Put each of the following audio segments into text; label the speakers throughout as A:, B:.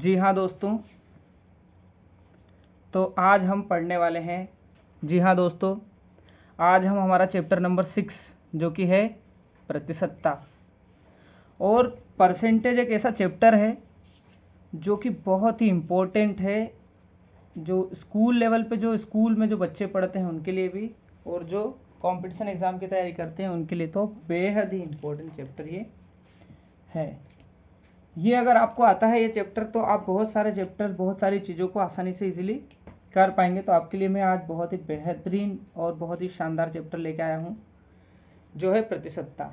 A: जी हाँ दोस्तों, तो आज हम पढ़ने वाले हैं। जी हाँ दोस्तों, आज हम हमारा चैप्टर नंबर 6 जो कि है प्रतिशतता। और परसेंटेज एक ऐसा चैप्टर है जो कि बहुत ही इम्पोर्टेंट है, जो स्कूल लेवल पे, जो स्कूल में जो बच्चे पढ़ते हैं उनके लिए भी, और जो कंपटीशन एग्ज़ाम की तैयारी करते हैं उनके लिए तो बेहद ही इम्पोर्टेंट चैप्टर ये है। ये अगर आपको आता है ये चैप्टर, तो आप बहुत सारी चीज़ों को आसानी से इजीली कर पाएंगे। तो आपके लिए मैं आज बहुत ही बेहतरीन और बहुत ही शानदार चैप्टर लेके आया हूँ जो है प्रतिशतता।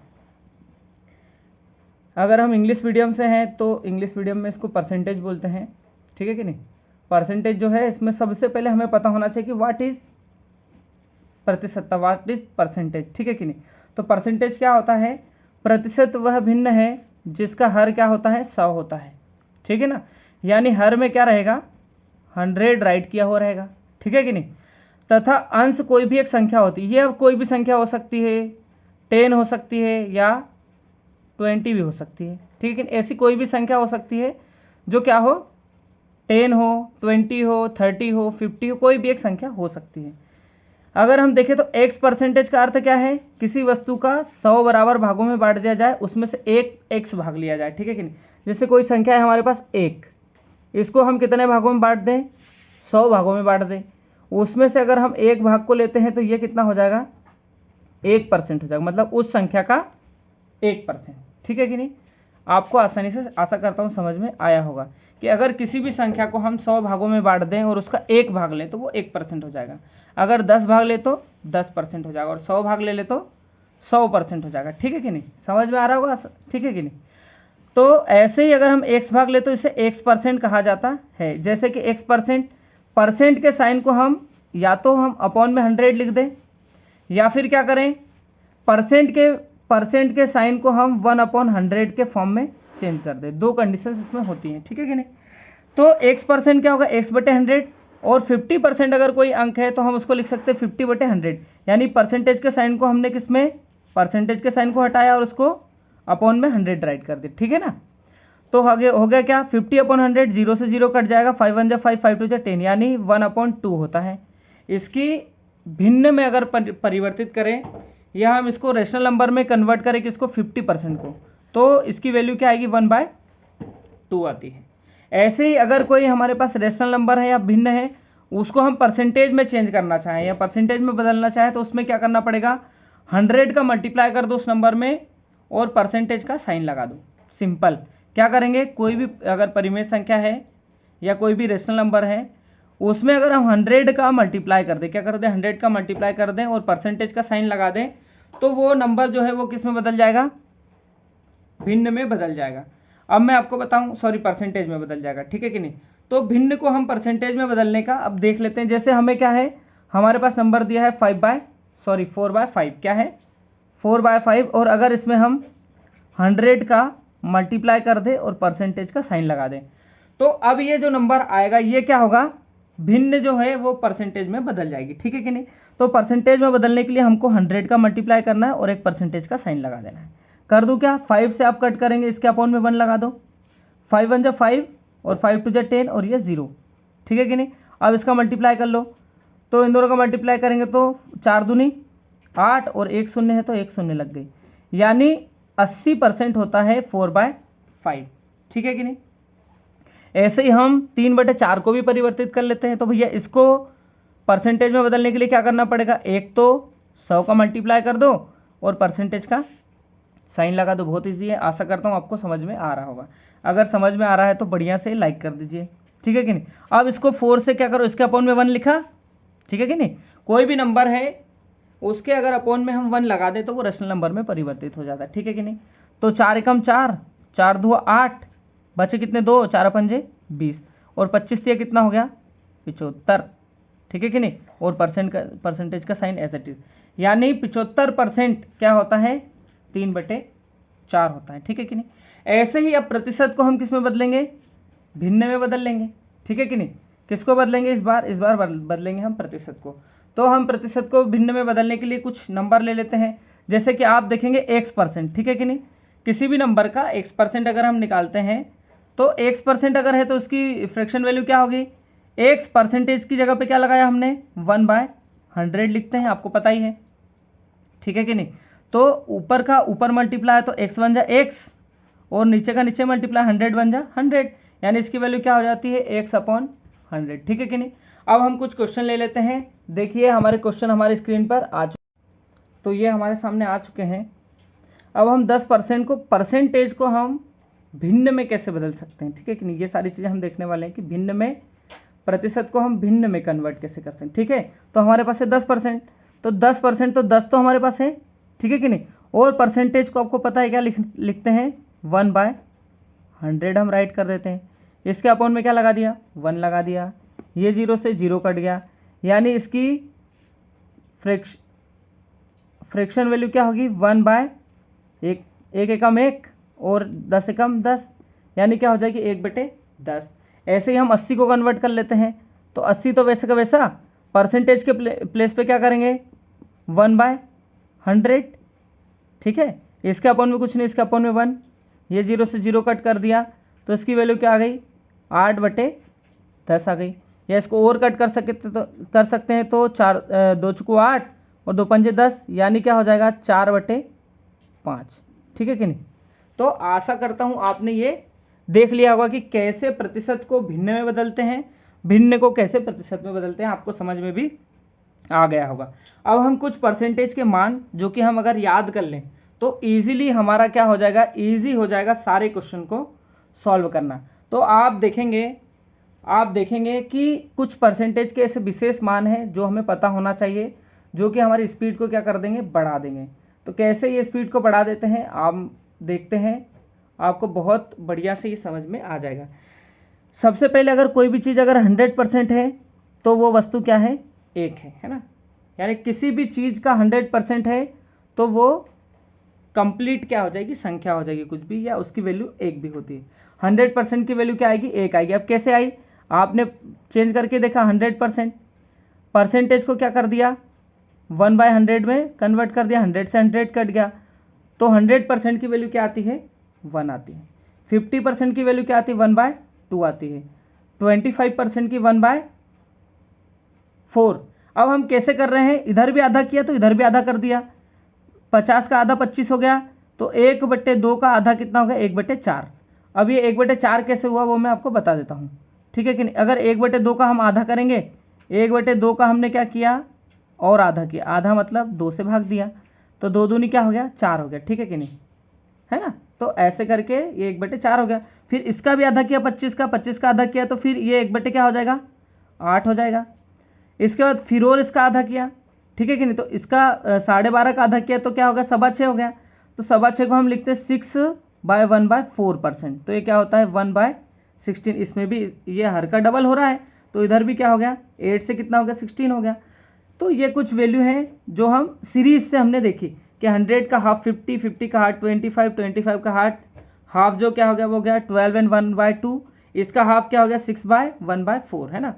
A: अगर हम इंग्लिश मीडियम से हैं तो इंग्लिश मीडियम में इसको परसेंटेज बोलते हैं, ठीक है कि नहीं। परसेंटेज जो है इसमें सबसे पहले हमें पता होना चाहिए कि व्हाट इज़ प्रतिशतता, व्हाट इज़ परसेंटेज, ठीक है कि नहीं। तो परसेंटेज क्या होता है? प्रतिशत वह भिन्न है जिसका हर क्या होता है, 100 होता है, ठीक है ना। यानी हर में क्या रहेगा, 100 राइट किया हुआ रहेगा, ठीक है कि नहीं। तथा अंश कोई भी एक संख्या होती है, ये अब कोई भी संख्या हो सकती है, 10 हो सकती है या 20 भी हो सकती है, ठीक है। ऐसी कोई भी संख्या हो सकती है जो क्या हो, 10 हो, 20 हो, 30 हो, 50 हो, कोई भी एक संख्या हो सकती है। अगर हम देखें तो एक्स परसेंटेज का अर्थ क्या है, किसी वस्तु का 100 बराबर भागों में बांट दिया जाए, उसमें से एक एक्स भाग लिया जाए, ठीक है कि नहीं। जैसे कोई संख्या है हमारे पास एक, इसको हम कितने भागों में बांट दें, 100 भागों में बांट दें। उसमें से अगर हम एक भाग को लेते हैं तो ये कितना हो जाएगा, 1% हो जाएगा, मतलब उस संख्या का 1%, ठीक है कि नहीं। आपको आसानी से, आशा करता हूँ समझ में आया होगा कि अगर किसी भी संख्या को हम 100 भागों में बांट दें और उसका एक भाग लें तो वो 1% हो जाएगा। अगर 10 भाग ले तो 10% हो जाएगा, और 100 भाग ले तो 100% हो जाएगा, ठीक है कि नहीं। समझ में आ रहा होगा, ठीक है कि नहीं। तो ऐसे ही अगर हम x भाग ले तो इसे x% कहा जाता है। जैसे कि x%, परसेंट के साइन को हम या तो हम अपॉन में 100 लिख दें, या फिर क्या करें, परसेंट के साइन को हम 1/100 के फॉर्म में चेंज कर दें। दो कंडीशन इसमें होती हैं, ठीक है कि नहीं। तो x% क्या होगा, x/100, और 50% अगर कोई अंक है तो हम उसको लिख सकते हैं 50/100। यानी परसेंटेज के साइन को हमने किसमें, परसेंटेज के साइन को हटाया और उसको अपॉन में 100 राइट कर दिया, ठीक है ना। तो आगे हो गया क्या, 50/100, 0 से 0 कट जाएगा, 5 1 5, 5 2 10, यानी 1/2 होता है। इसकी भिन्न में अगर परिवर्तित करें या हम इसको रेशनल नंबर में कन्वर्ट करें किसको, 50% को, तो इसकी वैल्यू क्या आएगी, 1/2 आती है। ऐसे ही अगर कोई हमारे पास रेशनल नंबर है या भिन्न है, उसको हम परसेंटेज में चेंज करना चाहें या परसेंटेज में बदलना चाहें तो उसमें क्या करना पड़ेगा, 100 का मल्टीप्लाई कर दो उस नंबर में और परसेंटेज का साइन लगा दो। सिंपल। क्या करेंगे, कोई भी अगर परिमेय संख्या है या कोई भी रेशनल नंबर है, उसमें अगर हम 100 का मल्टीप्लाई कर दें, क्या कर दें, 100 का मल्टीप्लाई कर दें और परसेंटेज का साइन लगा दें, तो वो नंबर जो है वो किस में बदल जाएगा, भिन्न में बदल जाएगा। अब मैं आपको बताऊं, सॉरी, परसेंटेज में बदल जाएगा, ठीक है कि नहीं। तो भिन्न को हम परसेंटेज में बदलने का अब देख लेते हैं। जैसे हमें क्या है, हमारे पास नंबर दिया है 4/5, क्या है, 4/5, और अगर इसमें हम 100 का मल्टीप्लाई कर दें और परसेंटेज का साइन लगा दें, तो अब ये जो नंबर आएगा ये क्या होगा, भिन्न जो है वो परसेंटेज में बदल जाएगी, ठीक है कि नहीं। तो परसेंटेज में बदलने के लिए हमको 100 का मल्टीप्लाई करना है और एक परसेंटेज का साइन लगा देना है। कर दूं क्या, 5 से आप कट करेंगे, इसके अपॉन में 1 लगा दो, 5 1 5 और 5 2 10 और ये 0, ठीक है कि नहीं। अब इसका मल्टीप्लाई कर लो, तो इन दोनों का मल्टीप्लाई करेंगे तो 4 दूनी 8 और 1 शून्य है तो 1 शून्य लग गई, यानी 80% होता है 4/5, ठीक है कि नहीं। ऐसे ही हम 3/4 को भी परिवर्तित कर लेते हैं। तो भैया इसको परसेंटेज में बदलने के लिए क्या करना पड़ेगा, एक तो 100 का मल्टीप्लाई कर दो और परसेंटेज का साइन लगा दो। बहुत ईजी है, आशा करता हूँ आपको समझ में आ रहा होगा। अगर समझ में आ रहा है तो बढ़िया से लाइक कर दीजिए, ठीक है कि नहीं। अब इसको 4 से क्या करो, इसके अपॉन में 1 लिखा, ठीक है कि नहीं। कोई भी नंबर है उसके अगर अपॉन में हम 1 लगा दें तो वो रेशनल नंबर में परिवर्तित हो जाता है, ठीक है कि नहीं। तो 4 एकम 4, 4 2 8, बचे कितने, 2, 4 पंजे 20, और 25 से कितना हो गया, 75, ठीक है कि नहीं। और परसेंटेज का साइन एज इट इज, यानी 75% क्या होता है, 3/4 होता है, ठीक है कि नहीं। ऐसे ही अब प्रतिशत को हम किस में बदलेंगे, भिन्न में बदल लेंगे, ठीक है कि नहीं। किसको बदलेंगे इस बार बदलेंगे हम प्रतिशत को। तो हम प्रतिशत को भिन्न में बदलने के लिए कुछ नंबर ले लेते हैं। जैसे कि आप देखेंगे x%, ठीक है कि नहीं। किसी भी नंबर का x% अगर हम निकालते हैं तो x% अगर है तो उसकी फ्रैक्शन वैल्यू क्या होगी, x परसेंटेज की जगह पे क्या लगाया हमने 1/100 लिखते हैं, आपको पता ही है, ठीक है कि नहीं। तो ऊपर का ऊपर मल्टीप्लाई तो x बन जा x और नीचे का नीचे मल्टीप्लाई 100 बन जा 100, यानी इसकी वैल्यू क्या हो जाती है x/100, ठीक है कि नहीं। अब हम कुछ क्वेश्चन ले लेते हैं। देखिए हमारे क्वेश्चन हमारी स्क्रीन पर आ चुके, तो ये हमारे सामने आ चुके हैं। अब हम 10% को परसेंटेज को हम भिन्न में कैसे बदल सकते हैं, ठीक है कि नहीं, ये सारी चीज़ें हम देखने वाले हैं कि भिन्न में प्रतिशत को हम भिन्न में कन्वर्ट कैसे कर सकते हैं, ठीक है। तो हमारे पास है 10%, तो 10% तो 10 तो हमारे पास है, ठीक है कि नहीं। और परसेंटेज को आपको पता है क्या लिखते हैं 1/100 हम राइट कर देते हैं। इसके अपॉन में क्या लगा दिया 1 लगा दिया, ये 0 से 0 कट गया, यानी इसकी फ्रैक्शन वैल्यू क्या होगी 1/1, 1 एकम 1 और 10 एकम 10, यानी क्या हो जाएगी 1/10। ऐसे ही हम 80 को कन्वर्ट कर लेते हैं, तो 80 तो वैसे का वैसा परसेंटेज के प्लेस पे क्या करेंगे 1/100, ठीक है। इसके अपॉन में कुछ नहीं, इसके अपॉन में 1, ये 0 से 0 कट कर दिया, तो इसकी वैल्यू क्या आ गई 8/10 आ गई। या इसको और कट कर सकते हैं तो 4 2 चुको 8 और 2 पंजे 10, यानी क्या हो जाएगा 4/5, ठीक है कि नहीं। तो आशा करता हूँ आपने ये देख लिया होगा कि कैसे प्रतिशत को भिन्न में बदलते हैं, भिन्न को कैसे प्रतिशत में बदलते हैं, आपको समझ में भी आ गया होगा। अब हम कुछ परसेंटेज के मान जो कि हम अगर याद कर लें तो इजीली हमारा क्या हो जाएगा, इजी हो जाएगा सारे क्वेश्चन को सॉल्व करना। तो आप देखेंगे कि कुछ परसेंटेज के ऐसे विशेष मान हैं जो हमें पता होना चाहिए, जो कि हमारी स्पीड को क्या कर देंगे, बढ़ा देंगे। तो कैसे ये स्पीड को बढ़ा देते हैं आप देखते हैं, आपको बहुत बढ़िया से ये समझ में आ जाएगा। सबसे पहले अगर कोई भी चीज़ अगर 100% है तो वो वस्तु क्या है, एक है ना। यानी किसी भी चीज़ का 100% है तो वो कंप्लीट क्या हो जाएगी, संख्या हो जाएगी कुछ भी, या उसकी वैल्यू एक भी होती है। 100% की वैल्यू क्या आएगी, एक आएगी। अब कैसे आई, आपने चेंज करके देखा 100%, परसेंटेज को क्या कर दिया 1/100 में कन्वर्ट कर दिया, 100 से 100 कट गया, तो 100% की वैल्यू क्या आती है 1 आती है। 50% की वैल्यू क्या आती है 1/2 आती है। 25% की 1/4। अब हम कैसे कर रहे हैं, इधर भी आधा किया तो इधर भी आधा कर दिया, 50 का आधा 25 हो गया, तो 1/2 का आधा कितना हो गया 1/4। अब ये 1/4 कैसे हुआ वो मैं आपको बता देता हूँ, ठीक है कि नहीं। अगर 1/2 का हम आधा करेंगे, 1/2 का हमने क्या किया और आधा किया, आधा मतलब 2 से भाग दिया, तो 2 दूनी क्या हो गया 4 हो गया, ठीक है कि नहीं, है ना। तो ऐसे करके ये 1/4 हो गया। फिर इसका भी आधा किया 25 का आधा किया, तो फिर ये 1 क्या हो जाएगा 8 हो जाएगा। इसके बाद फिर और इसका आधा किया, ठीक है कि नहीं, तो इसका 12.5 का आधा किया तो क्या होगा 6.25 हो गया। तो 6.25 को हम लिखते हैं 6/1/4%, तो ये क्या होता है 1/16। इसमें भी ये हर का डबल हो रहा है, तो इधर भी क्या हो गया 8 से कितना हो गया 16 हो गया। तो ये कुछ वैल्यू हैं जो हम सीरीज से हमने देखी कि 100 का हाफ 50, 50 का हाफ 25, 25 का हाफ जो क्या हो गया वो हो गया 12 एंड 1/2, इसका हाफ क्या हो गया 6/1/4, है ना।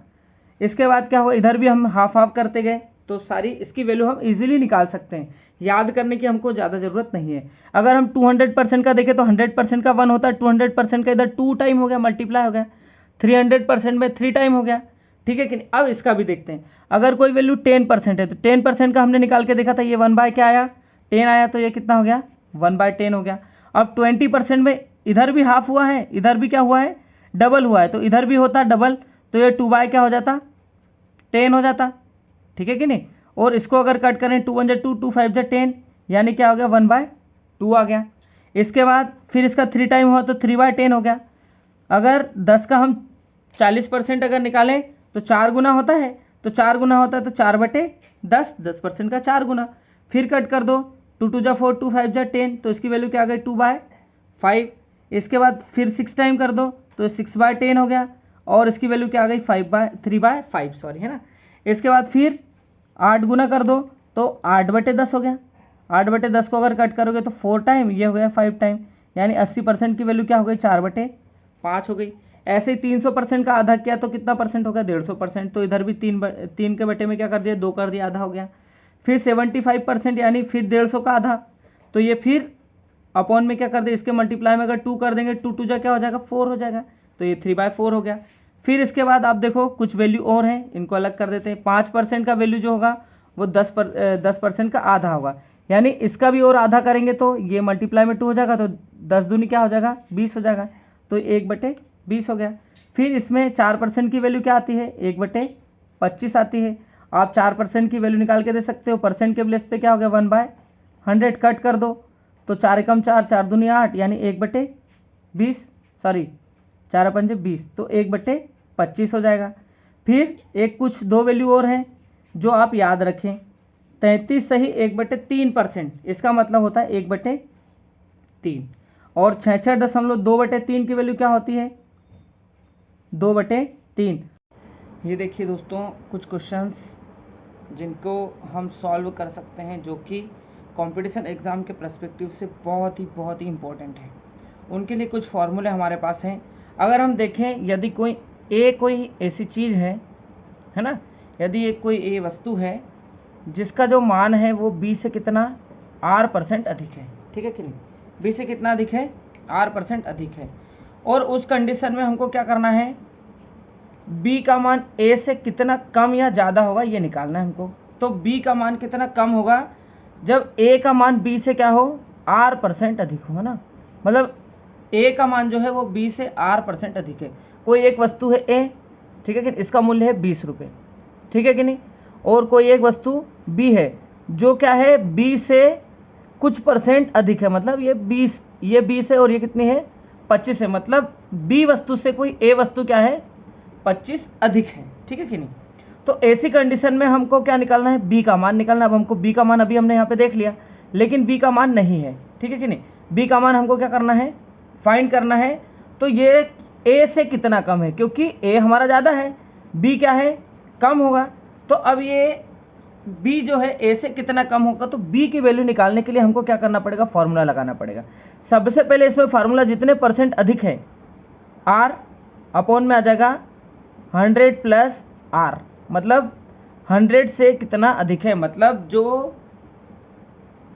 A: इसके बाद क्या हुआ, इधर भी हम हाफ हाफ करते गए, तो सारी इसकी वैल्यू हम इजीली निकाल सकते हैं, याद करने की हमको ज़्यादा ज़रूरत नहीं है। अगर हम 200% का देखें तो 100% का 1 होता है, 200% का इधर 2 टाइम हो गया, मल्टीप्लाई हो गया, 300% में 3 टाइम हो गया, ठीक है कि नहीं। अब इसका भी देखते हैं, अगर कोई वैल्यू 10% है तो 10% का हमने निकाल के देखा था, ये 1 क्या आया 10 आया, तो ये कितना हो गया 1/10 हो गया। अब 20% में इधर भी हाफ हुआ है, इधर भी क्या हुआ है डबल हुआ है, तो इधर भी होता डबल, तो ये 2 क्या हो जाता 10 हो जाता, ठीक है कि नहीं। और इसको अगर कट करें 2 1 2 2 5 10, यानी क्या हो गया 1/2 आ गया। इसके बाद फिर इसका 3 टाइम हुआ तो 3/10 हो गया। अगर 10 का हम 40% अगर निकालें तो 4 गुना होता है, तो 4 गुना होता है तो 4/10, 10% का 4 गुना। फिर कट कर दो 2 2 जा 4 2 5 जा 10, तो इसकी वैल्यू क्या आ गई 2/5। इसके बाद फिर 6 टाइम कर दो तो 6/10 हो गया, और इसकी वैल्यू क्या आ गई 3/5 सॉरी, है ना। इसके बाद फिर 8 गुना कर दो तो 8/10 हो गया। 8/10 को अगर कट करोगे तो 4 टाइम, ये हो गया 5 टाइम, यानी 80% की वैल्यू क्या हो गई 4/5 हो गई। ऐसे ही 300% का आधा किया तो कितना परसेंट हो गया 150%, तो इधर भी 3 के बटे में क्या कर दिया 2 कर दिया, आधा हो गया। फिर 75% यानी फिर 150 का आधा, तो ये फिर अपॉन में क्या कर दे, इसके मल्टीप्लाई में अगर 2 कर देंगे, 2 2 जा क्या हो जाएगा 4 हो जाएगा, तो ये 3/4 हो गया। फिर इसके बाद आप देखो कुछ वैल्यू और हैं, इनको अलग कर देते हैं। 5% का वैल्यू जो होगा वो 10% का आधा होगा, यानी इसका भी और आधा करेंगे तो ये मल्टीप्लाई में 2 हो जाएगा, तो 10 दूनी क्या हो जाएगा 20 हो जाएगा, तो 1/20 हो गया। फिर इसमें 4% की वैल्यू क्या आती है, 1/25 आती है। आप 4% की वैल्यू निकाल के दे सकते हो, परसेंट के प्लेस पे क्या हो गया 1/100 कट कर दो, तो 4 एकम 4, 4 दूनी 8, यानी 1/20, सॉरी 4 पंजे 20, तो 1/25 हो जाएगा। फिर एक कुछ 2 वैल्यू और हैं जो आप याद रखें, 33 सही 1/3%, इसका मतलब होता है 1/3, और 66.2/3 की वैल्यू क्या होती है 2/3। ये देखिए दोस्तों कुछ क्वेश्चंस जिनको हम सॉल्व कर सकते हैं, जो कि कंपटीशन एग्ज़ाम के पर्सपेक्टिव से बहुत ही इम्पोर्टेंट है। उनके लिए कुछ फॉर्मूले हमारे पास हैं। अगर हम देखें, यदि कोई ऐसी चीज़ है ना, यदि एक कोई ए वस्तु है जिसका जो मान है वो बी से कितना R% अधिक है, ठीक है कि नहीं, बी से कितना अधिक है R% अधिक है, और उस कंडीशन में हमको क्या करना है, बी का मान ए से कितना कम या ज़्यादा होगा ये निकालना है हमको। तो बी का मान कितना कम होगा, जब ए का मान बी से क्या हो R% अधिक होगा ना, मतलब ए का मान जो है वो बी से R% अधिक है। कोई एक वस्तु है ए, ठीक है कि इसका मूल्य है 20 रुपये, ठीक है कि नहीं, और कोई एक वस्तु बी है जो क्या है बी से कुछ % अधिक है, मतलब ये 20 है और ये कितनी है 25 है, मतलब बी वस्तु से कोई ए वस्तु क्या है 25 अधिक है, ठीक है कि नहीं। तो ऐसी कंडीशन में हमको क्या निकालना है, बी का मान निकालना। अब हमको बी का मान अभी हमने यहाँ पे देख लिया, लेकिन बी का मान नहीं है, ठीक है कि नहीं, बी का मान हमको क्या करना है फाइंड करना है। तो ये ए से कितना कम है, क्योंकि ए हमारा ज़्यादा है, बी क्या है कम होगा, तो अब ये बी जो है ए से कितना कम होगा, तो बी की वैल्यू निकालने के लिए हमको क्या करना पड़ेगा, फॉर्मूला लगाना पड़ेगा। सबसे पहले इसमें फार्मूला जितने % अधिक है आर अपॉन में आ जाएगा 100 + R, मतलब 100 से कितना अधिक है, मतलब जो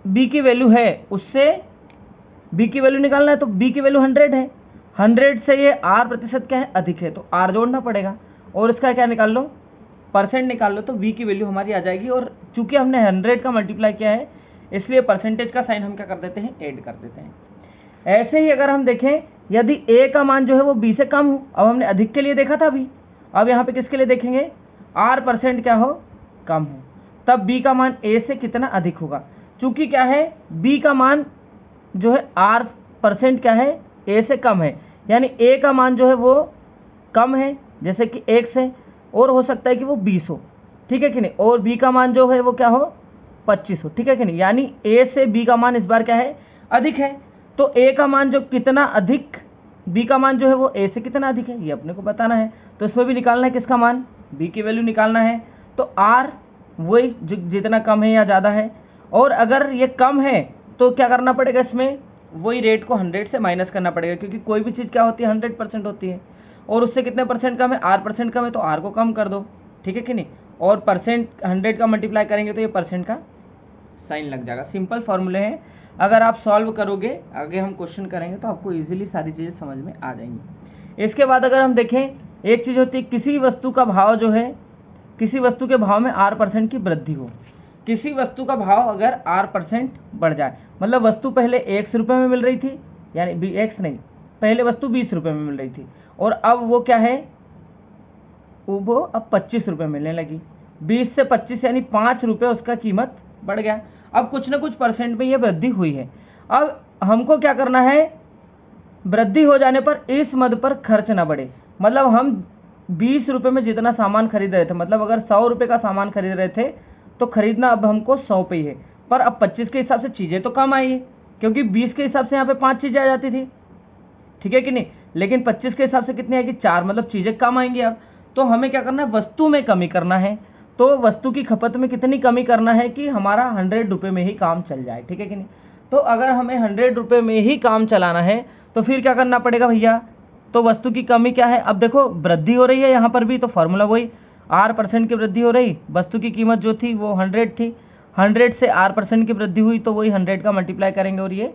A: बी की वैल्यू है उससे बी की वैल्यू निकालना है, तो बी की वैल्यू 100 है, 100 से ये R% क्या है अधिक है, तो R जोड़ना पड़ेगा, और इसका क्या निकाल लो % निकाल लो, तो बी की वैल्यू हमारी आ जाएगी। और चूंकि हमने 100 का मल्टीप्लाई किया है, इसलिए परसेंटेज का साइन हम क्या कर देते हैं ऐड कर देते हैं। ऐसे ही अगर हम देखें, यदि ए का मान जो है वो बी से कम हो, अब हमने अधिक के लिए देखा था अभी, अब यहाँ पे किसके लिए देखेंगे R% क्या हो कम हो, तब बी का मान ए से कितना अधिक होगा। चूंकि क्या है बी का मान जो है R% क्या है ए से कम है, यानी ए का मान जो है वो कम है, जैसे कि 1 से, और हो सकता है कि वो 20 हो, ठीक है कि नहीं, और बी का मान जो है वो क्या हो 25 हो, ठीक है कि नहीं, यानी ए से बी का मान इस बार क्या है अधिक है। तो ए का मान जो कितना अधिक, बी का मान जो है वो ए से कितना अधिक है ये अपने को बताना है, तो इसमें भी निकालना है किसका मान, बी की वैल्यू निकालना है। तो आर वही जितना कम है या ज़्यादा है, और अगर ये कम है तो क्या करना पड़ेगा, इसमें वही रेट को 100 से माइनस करना पड़ेगा, क्योंकि कोई भी चीज़ क्या होती है 100% होती है, और उससे कितने % कम है R% कम है, तो R को कम कर दो, ठीक है कि नहीं, और % 100 का मल्टीप्लाई करेंगे तो ये % का साइन लग जाएगा। सिंपल फॉर्मूले हैं, अगर आप सॉल्व करोगे, आगे हम क्वेश्चन करेंगे तो आपको इजीली सारी चीज़ें समझ में आ जाएंगी। इसके बाद अगर हम देखें, एक चीज़ होती है किसी वस्तु का भाव जो है, किसी वस्तु के भाव में R% की वृद्धि हो, किसी वस्तु का भाव अगर R% बढ़ जाए, मतलब वस्तु पहले 100 रुपये में मिल रही थी, यानी x नहीं, पहले वस्तु 20 रुपये में मिल रही थी, और अब वो क्या है वो अब 25 रुपये मिलने लगी, 20 से 25 यानी 5 रुपये उसका कीमत बढ़ गया। अब कुछ ना कुछ % में ये वृद्धि हुई है। अब हमको क्या करना है, वृद्धि हो जाने पर इस मद पर खर्च ना बढ़े, मतलब हम 20 रुपये में जितना सामान खरीद रहे थे, मतलब अगर 100 रुपये का सामान खरीद रहे थे तो खरीदना अब हमको 100 पे ही है, पर अब 25 के हिसाब से चीज़ें तो कम आई है, क्योंकि 20 के हिसाब से यहाँ पे 5 चीज़ें आ जाती थी, ठीक है कि नहीं, लेकिन 25 के हिसाब से कितनी आएगी 4, मतलब चीज़ें कम आएंगी। अब तो हमें क्या करना है, वस्तु में कमी करना है, तो वस्तु की खपत में कितनी कमी करना है कि हमारा 100 रुपये में ही काम चल जाए, ठीक है कि नहीं। तो अगर हमें 100 रुपये में ही काम चलाना है तो फिर क्या करना पड़ेगा भैया, तो वस्तु की कमी क्या है, अब देखो वृद्धि हो रही है यहाँ पर भी, तो फार्मूला वही R% की वृद्धि हो रही, वस्तु की कीमत जो थी वो 100 थी, 100 से R% की वृद्धि हुई, तो वही 100 का मल्टीप्लाई करेंगे और ये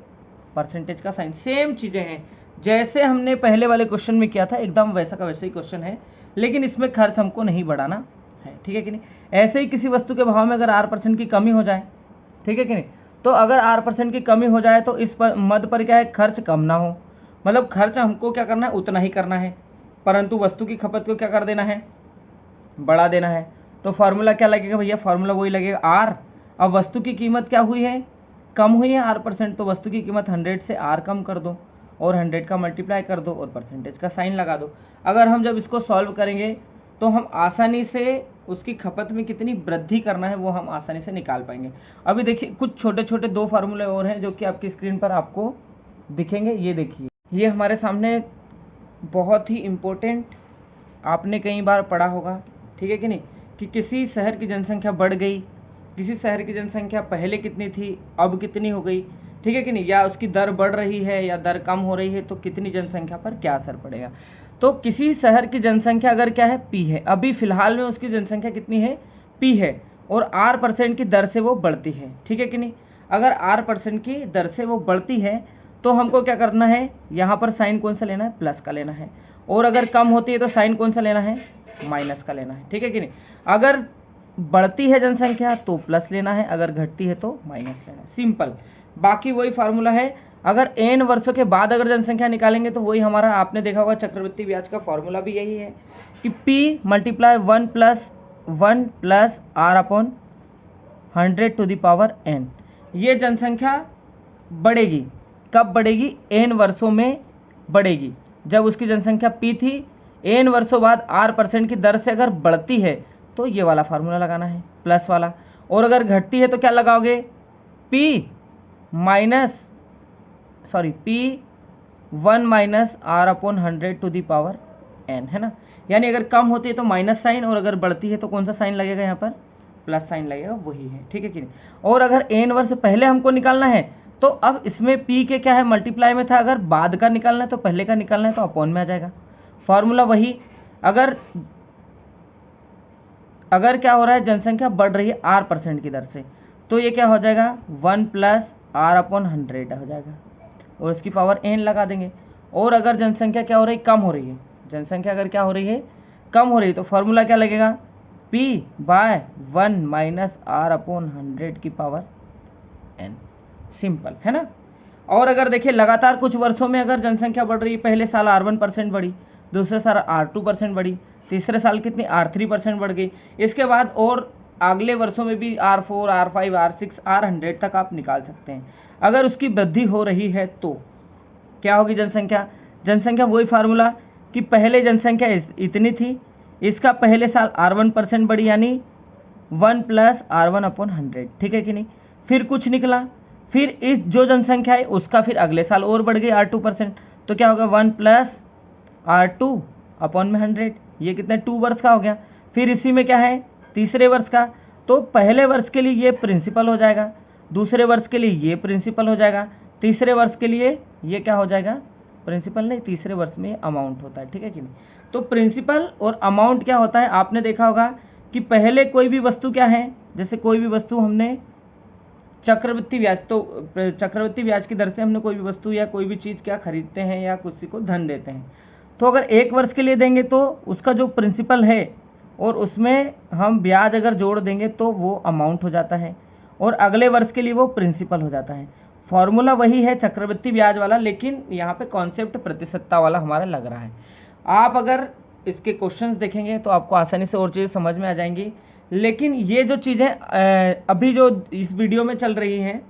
A: परसेंटेज का साइन। सेम चीज़ें हैं जैसे हमने पहले वाले क्वेश्चन में किया था, एकदम वैसा का वैसा ही क्वेश्चन है, लेकिन इसमें खर्च हमको नहीं बढ़ाना है, ठीक है कि नहीं। ऐसे ही किसी वस्तु के भाव में अगर R% की कमी हो जाए, ठीक है कि नहीं, तो अगर R% की कमी हो जाए तो इस पर मद पर क्या है, खर्च कम ना हो, मतलब खर्च हमको क्या करना है, उतना ही करना है, परंतु वस्तु की खपत को क्या कर देना है, बढ़ा देना है। तो फार्मूला क्या लगेगा भैया, फार्मूला वही लगेगा R। अब वस्तु की कीमत क्या हुई है, कम हुई है R%, तो वस्तु की कीमत 100 से R कम कर दो और 100 का मल्टीप्लाई कर दो और परसेंटेज का साइन लगा दो। अगर हम जब इसको सॉल्व करेंगे तो हम आसानी से उसकी खपत में कितनी वृद्धि करना है वो हम आसानी से निकाल पाएंगे। अभी देखिए कुछ छोटे छोटे दो फार्मूले और हैं जो कि आपकी स्क्रीन पर आपको दिखेंगे। ये देखिए, ये हमारे सामने बहुत ही इम्पोर्टेंट, आपने कई बार पढ़ा होगा, ठीक है कि नहीं, कि किसी शहर की जनसंख्या बढ़ गई, किसी शहर की जनसंख्या पहले कितनी थी अब कितनी हो गई, ठीक है कि नहीं, या उसकी दर बढ़ रही है या दर कम हो रही है, तो कितनी जनसंख्या पर क्या असर पड़ेगा। तो किसी शहर की जनसंख्या अगर क्या है, P है, अभी फिलहाल में उसकी जनसंख्या कितनी है, P है, और R% की दर से वो बढ़ती है, ठीक है कि नहीं। अगर R% की दर से वो बढ़ती है तो हमको क्या करना है, यहाँ पर साइन कौन सा लेना है, प्लस का लेना है, और अगर कम होती है तो साइन कौन सा लेना है, माइनस का लेना है, ठीक है कि नहीं। अगर बढ़ती है जनसंख्या तो प्लस लेना है, अगर घटती है तो माइनस लेना है, सिंपल। बाकी वही फार्मूला है। अगर n वर्षों के बाद अगर जनसंख्या निकालेंगे तो वही हमारा, आपने देखा होगा चक्रवृद्धि ब्याज का फॉर्मूला भी यही है कि P मल्टीप्लाई 1 प्लस R/100⁴ ये जनसंख्या बढ़ेगी, कब बढ़ेगी, n वर्षों में बढ़ेगी। जब उसकी जनसंख्या P थी, n वर्षों बाद R% की दर से अगर बढ़ती है तो ये वाला फार्मूला लगाना है, प्लस वाला, और अगर घटती है तो क्या लगाओगे, P1 माइनस R/100⁴ है ना। यानी अगर कम होती है तो माइनस साइन, और अगर बढ़ती है तो कौन सा साइन लगेगा, यहाँ पर प्लस साइन लगेगा, वही है, ठीक है कि नहीं। और अगर n वर्ष पहले हमको निकालना है तो अब इसमें P के क्या है, मल्टीप्लाई में था, अगर बाद का निकालना है तो पहले का निकालना है तो अपॉन में आ जाएगा। फॉर्मूला वही, अगर क्या हो रहा है, जनसंख्या बढ़ रही है R% की दर से, तो ये क्या हो जाएगा, 1 प्लस R/100 हो जाएगा, और इसकी पावर n लगा देंगे। और अगर जनसंख्या क्या हो रही है, कम हो रही है, जनसंख्या अगर क्या हो रही है, कम हो रही है, तो फार्मूला क्या लगेगा, P/1 minus R/100⁴ n, simple है ना। और अगर देखिए लगातार कुछ वर्षों में अगर जनसंख्या बढ़ रही है, पहले साल R1% बढ़ी, दूसरे साल R2% बढ़ी, तीसरे साल कितनी R3% बढ़ गई, इसके बाद और अगले वर्षों में भी R4, R5, R6, R100 तक आप निकाल सकते हैं। अगर उसकी वृद्धि हो रही है तो क्या होगी जनसंख्या, जनसंख्या वही फार्मूला कि पहले जनसंख्या इतनी थी, इसका पहले साल R1% बढ़ी, यानी 1 प्लस R/100, ठीक है कि नहीं। फिर कुछ निकला, फिर इस जो जनसंख्या है उसका फिर अगले साल और बढ़ गई R2%, तो क्या होगा, 1 प्लस R/2/100, ये कितना 2 वर्ष का हो गया। फिर इसी में क्या है, तीसरे वर्ष का, तो पहले वर्ष के लिए ये प्रिंसिपल हो जाएगा, दूसरे वर्ष के लिए ये प्रिंसिपल हो जाएगा, तीसरे वर्ष के लिए ये क्या हो जाएगा, प्रिंसिपल नहीं, तीसरे वर्ष में अमाउंट होता है, ठीक है कि नहीं। तो प्रिंसिपल और अमाउंट क्या होता है, आपने देखा होगा कि पहले कोई भी वस्तु क्या है, जैसे कोई भी वस्तु हमने चक्रवृद्धि ब्याज, तो चक्रवृद्धि ब्याज की दर से हमने कोई भी वस्तु या कोई भी चीज़ क्या खरीदते हैं या किसी को धन देते हैं, तो अगर 1 वर्ष के लिए देंगे तो उसका जो प्रिंसिपल है और उसमें हम ब्याज अगर जोड़ देंगे तो वो अमाउंट हो जाता है, और अगले वर्ष के लिए वो प्रिंसिपल हो जाता है। फॉर्मूला वही है चक्रवृद्धि ब्याज वाला, लेकिन यहाँ पे कॉन्सेप्ट प्रतिशतता वाला हमारा लग रहा है। आप अगर इसके क्वेश्चंस देखेंगे तो आपको आसानी से और चीज़ें समझ में आ जाएंगी। लेकिन ये जो चीज़ें अभी जो इस वीडियो में चल रही हैं,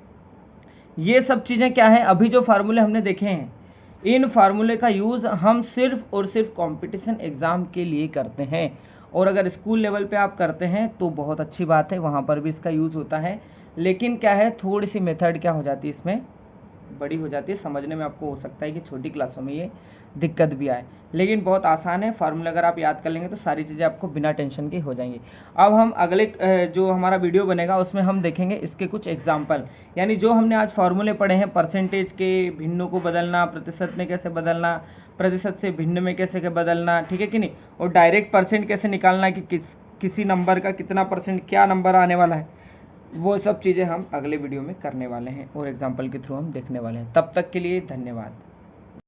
A: ये सब चीज़ें क्या हैं, अभी जो फार्मूले हमने देखे हैं, इन फार्मूले का यूज़ हम सिर्फ और सिर्फ कंपटीशन एग्ज़ाम के लिए करते हैं। और अगर स्कूल लेवल पे आप करते हैं तो बहुत अच्छी बात है, वहाँ पर भी इसका यूज़ होता है। लेकिन क्या है, थोड़ी सी मेथड क्या हो जाती है, इसमें बड़ी हो जाती है, समझने में आपको हो सकता है कि छोटी क्लासों में ये दिक्कत भी आए, लेकिन बहुत आसान है। फार्मूला अगर आप याद कर लेंगे तो सारी चीज़ें आपको बिना टेंशन के हो जाएंगी। अब हम अगले जो हमारा वीडियो बनेगा उसमें हम देखेंगे इसके कुछ एग्जाम्पल, यानी जो हमने आज फार्मूले पढ़े हैं, परसेंटेज के भिन्नों को बदलना, प्रतिशत में कैसे बदलना, प्रतिशत से भिन्न में कैसे बदलना, ठीक है कि नहीं, और डायरेक्ट परसेंट कैसे निकालना कि किसी नंबर का कितना परसेंट क्या नंबर आने वाला है, वो सब चीज़ें हम अगले वीडियो में करने वाले हैं और एग्जाम्पल के थ्रू हम देखने वाले हैं। तब तक के लिए धन्यवाद।